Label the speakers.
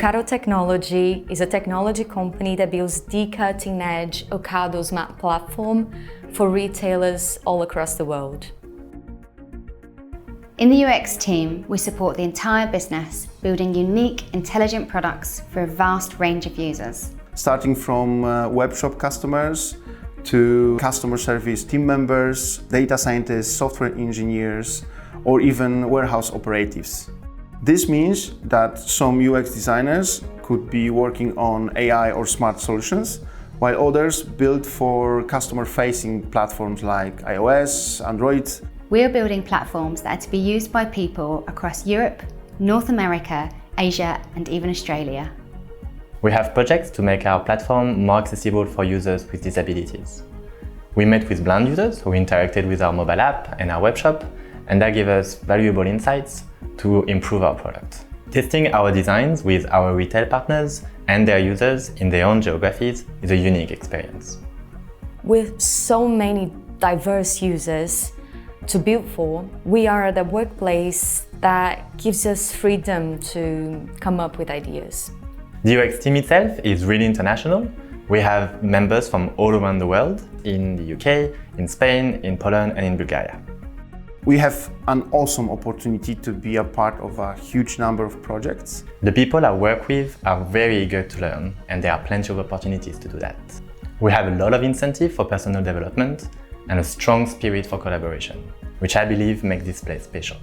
Speaker 1: Ocado Technology is a technology company that builds the cutting-edge Ocado Smart platform for retailers all across the world.
Speaker 2: In the UX team, we support the entire business, building unique, intelligent products for a vast range of users.
Speaker 3: Starting from webshop customers to customer service team members, data scientists, software engineers, or even warehouse operatives. This means that some UX designers could be working on AI or smart solutions, while others build for customer-facing platforms like iOS, Android.
Speaker 2: We are building platforms that are to be used by people across Europe, North America, Asia, and even Australia.
Speaker 4: We have projects to make our platform more accessible for users with disabilities. We met with blind users who interacted with our mobile app and our webshop, and that gave us valuable insights to improve our product. Testing our designs with our retail partners and their users in their own geographies is a unique experience.
Speaker 1: With so many diverse users to build for, we are the workplace that gives us freedom to come up with ideas.
Speaker 4: The UX team itself is really international. We have members from all around the world, in the UK, in Spain, in Poland, and in Bulgaria.
Speaker 3: We have an awesome opportunity to be a part of a huge number of projects.
Speaker 4: The people I work with are very eager to learn, and there are plenty of opportunities to do that. We have a lot of incentive for personal development and a strong spirit for collaboration, which I believe makes this place special.